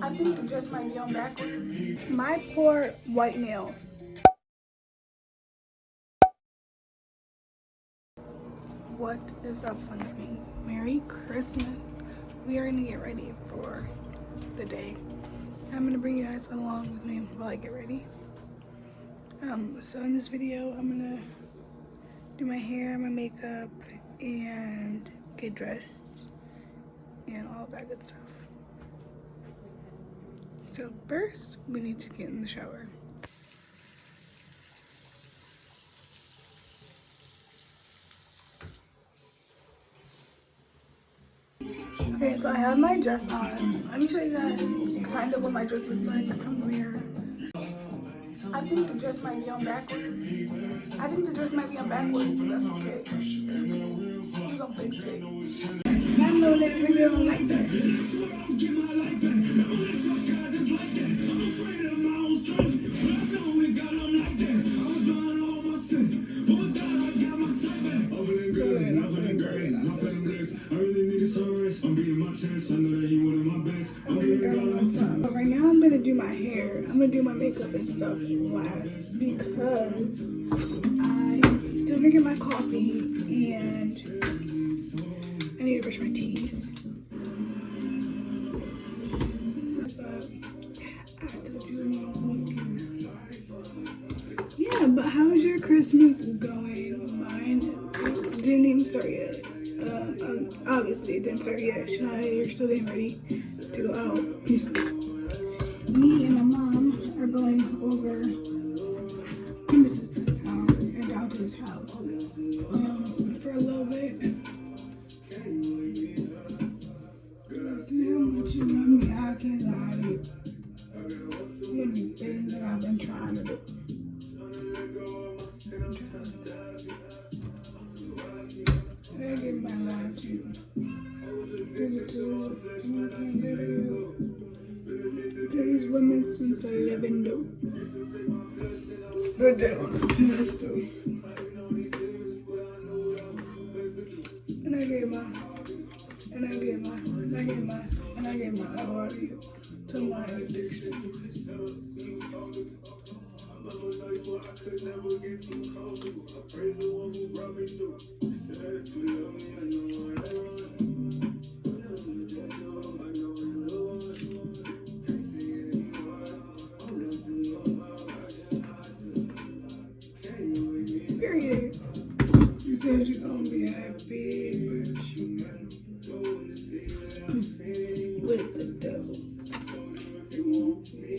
I think the dress might be on backwards. My poor white nails. What is up, fun gang? Merry Christmas. We are gonna get ready for the day. I'm gonna bring you guys along with me while I get ready. So in this video, I'm gonna do my hair, my makeup, and get dressed, and all that good stuff. So first, we need to get in the shower. Okay, so I have my dress on. Let me show you guys kind of what my dress looks like from the mirror. I think the dress might be on backwards. I think the dress might be on backwards, but that's okay. We're gonna fix it. I know that video don't like that. Right now I'm gonna do my hair. I'm gonna do my makeup and stuff last because I still drinking my coffee and I need to brush my teeth. I told you. Yeah, but how's your Christmas going? Mine didn't even start yet. Obviously, it didn't start yet. Shania, you're still getting ready to go out. Me and my mom are going over Timus's house and down to his house for a little bit. See how much you love me, I can't lie to you. Many things that I've been trying to do. I give my life to you. Give it to these women since I live in do. Good day on the pedestal. And I gave my all to you, to my addiction. Period. You said you're gonna be happy, but you never with the devil. You want me.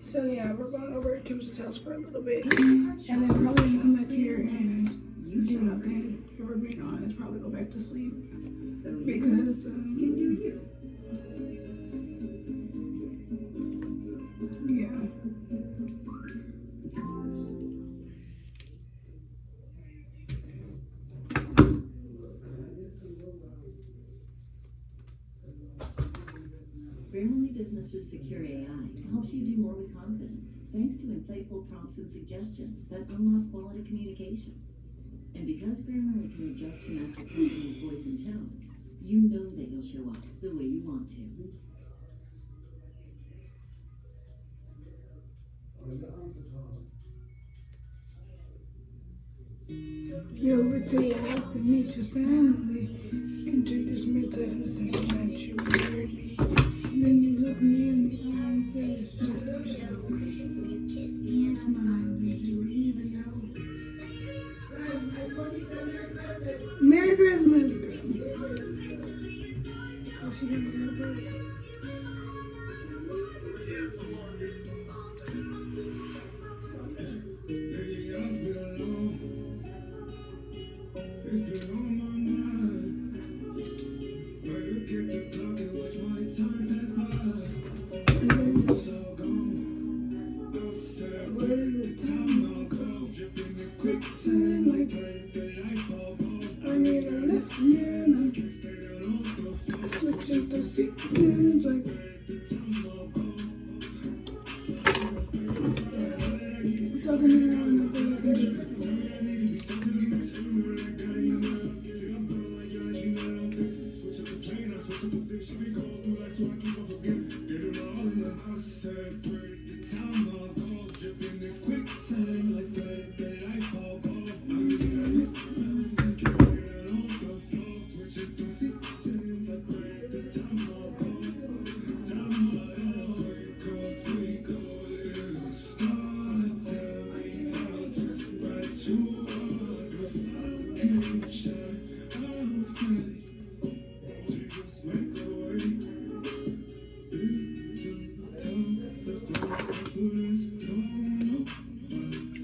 So yeah, we're going over to Tim's house for a little bit, and then probably gonna come back here and do nothing. If we're being honest, probably go back to sleep because yeah. Grammarly Business's Secure AI helps you do more with confidence, thanks to insightful prompts and suggestions that unlock quality communication. And because Grammarly can adjust to match your company's voice and tone, you know that you'll show up the way you want to. You over to your house to meet your family. Introduce me to them saying that you married me. Then you look me in the eye and say it's just a joke. You smile, did you even know? Merry Christmas, girl. Oh, she gonna go back. It's been on my mind. I look at the clock and watch my time pass by. It's all gone. I said, where did the time all go? Dripping in quick time like the life all gone. I need a lift, man. I can't stay down on the floor. Switching through seasons like the time all gone. Talking around nothing I can do.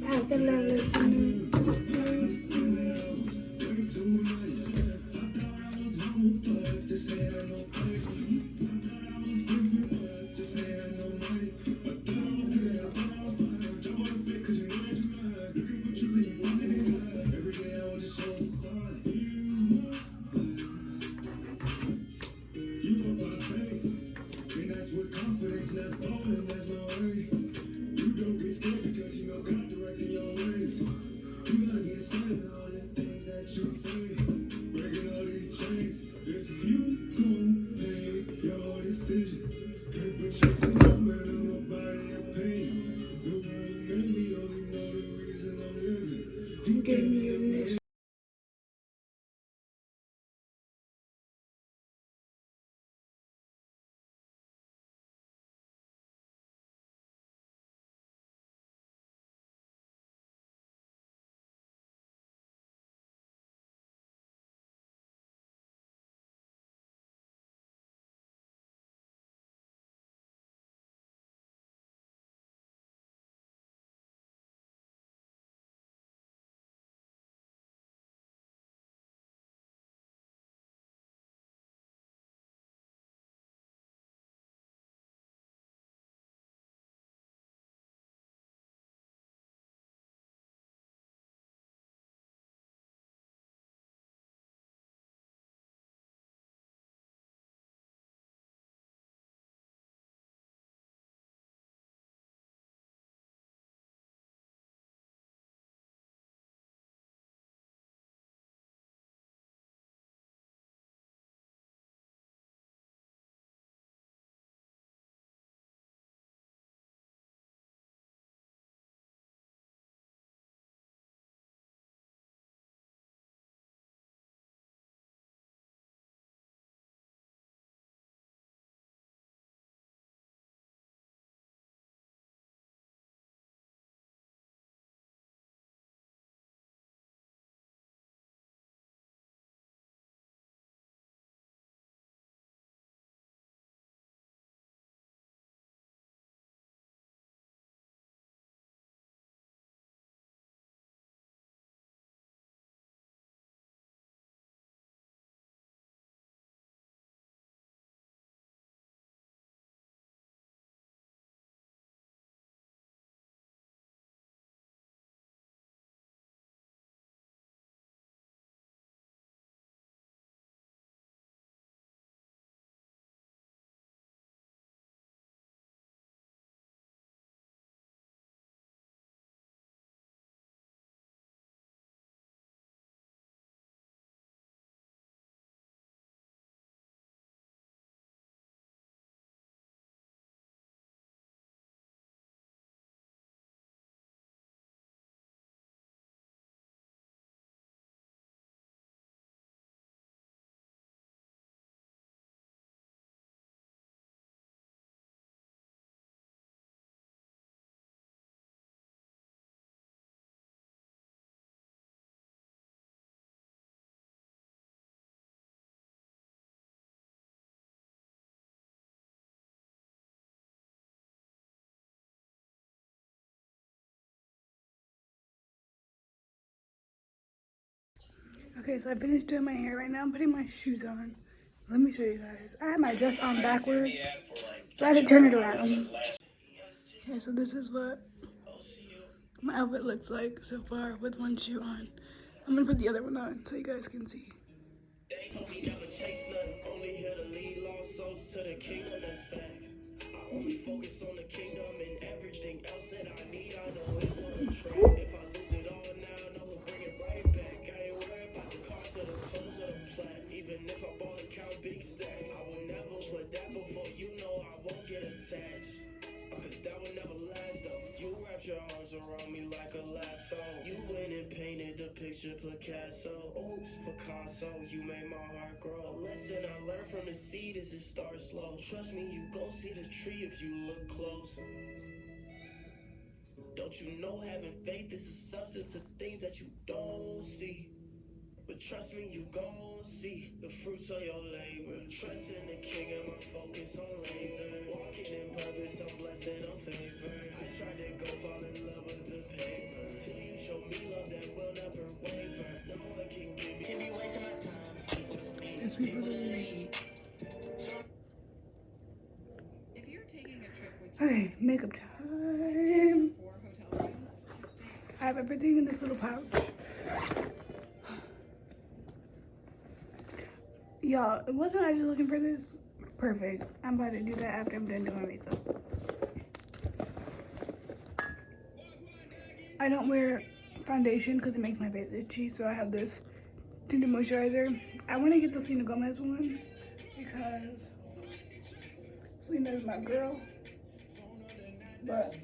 I feel like confidence, that's bold, that's my way. You don't get scared because you know God directing your ways. You gotta get excited about all the things that you say. Breaking all these chains. If you gon' make your decision, can't put yourself in nobody opinion. The one who made me only know the reason I'm living. You gave me a mission. Okay, so I finished doing my hair. Right now I'm putting my shoes on. Let me show you guys. I had my dress on backwards, so I had to turn it around. Okay, so this is what my outfit looks like so far with one shoe on. I'm gonna put the other one on so you guys can see. Yes, we believe. Okay, makeup time. I have everything in this little pouch. Y'all, wasn't I just looking for this? Perfect. I'm about to do that after I'm done doing my makeup. I don't wear foundation because it makes my face itchy, so I have this tinted moisturizer. I want to get the Selena Gomez one because Selena is my girl, but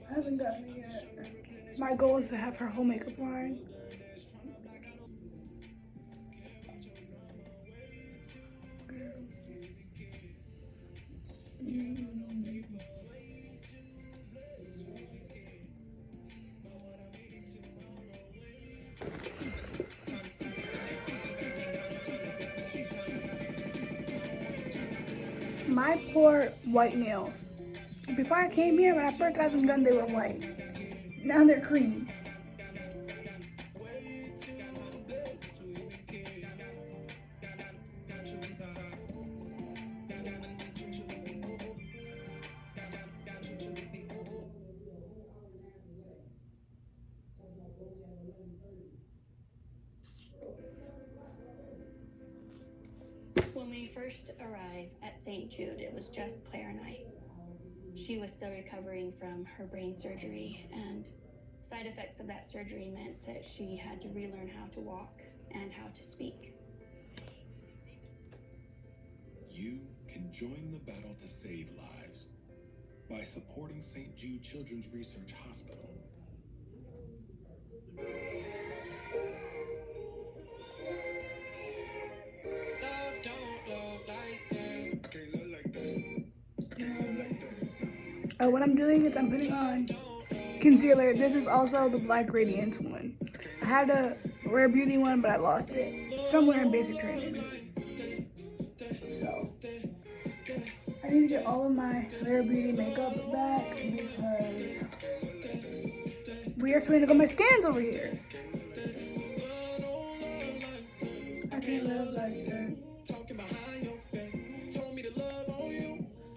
I haven't gotten it yet. My goal is to have her whole makeup line. My poor white nails. Before I came here, when I first got them done, they were white. Now they're cream. When we first arrived at St. Jude, it was just Claire and I. She was still recovering from her brain surgery, and side effects of that surgery meant that she had to relearn how to walk and how to speak. You can join the battle to save lives by supporting St. Jude Children's Research Hospital. What I'm doing is I'm putting on concealer. This is also the Black Radiance one. I had a Rare Beauty one, but I lost it somewhere in basic training. So I need to get all of my Rare Beauty makeup back because we are Selena Gomez stands over here. I can't live like that.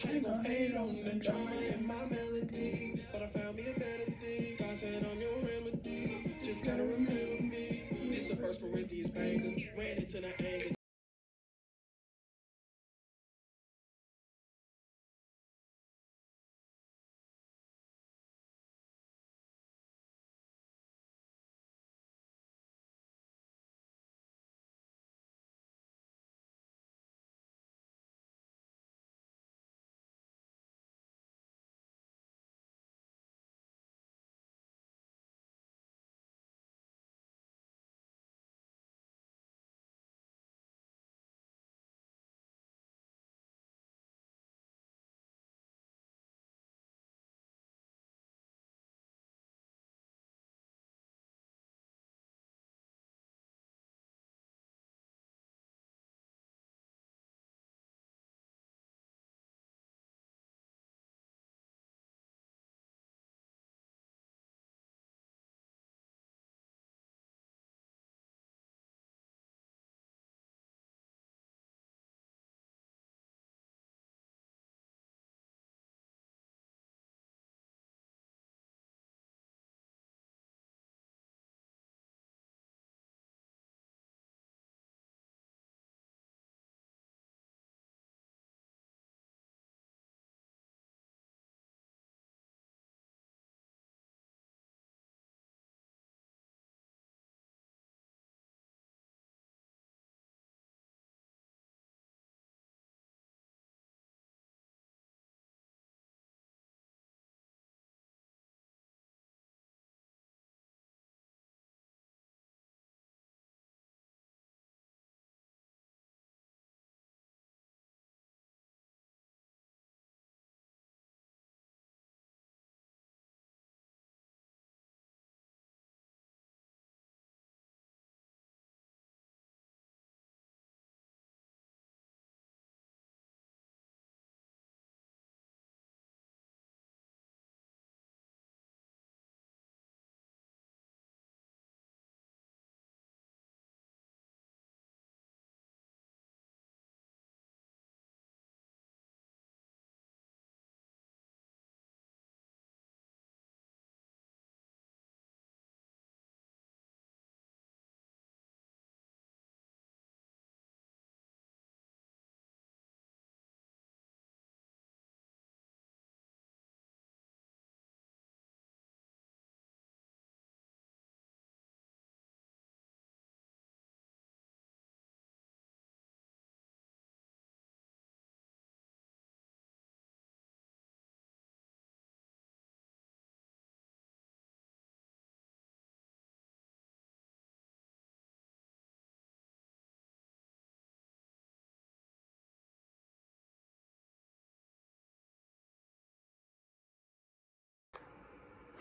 I don't hate on the drama in my melody, but I found me a better thing. God said I'm your remedy. Just gotta remember me. This a First Corinthians banger. Ran into the anger.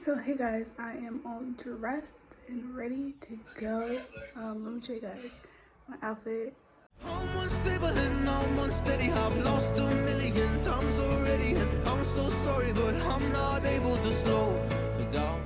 So hey guys, I am all dressed and ready to go. Let me show you guys my outfit. I'm unstable and I'm unsteady. I've lost a million times already, and I'm so sorry, but I'm not able to slow down.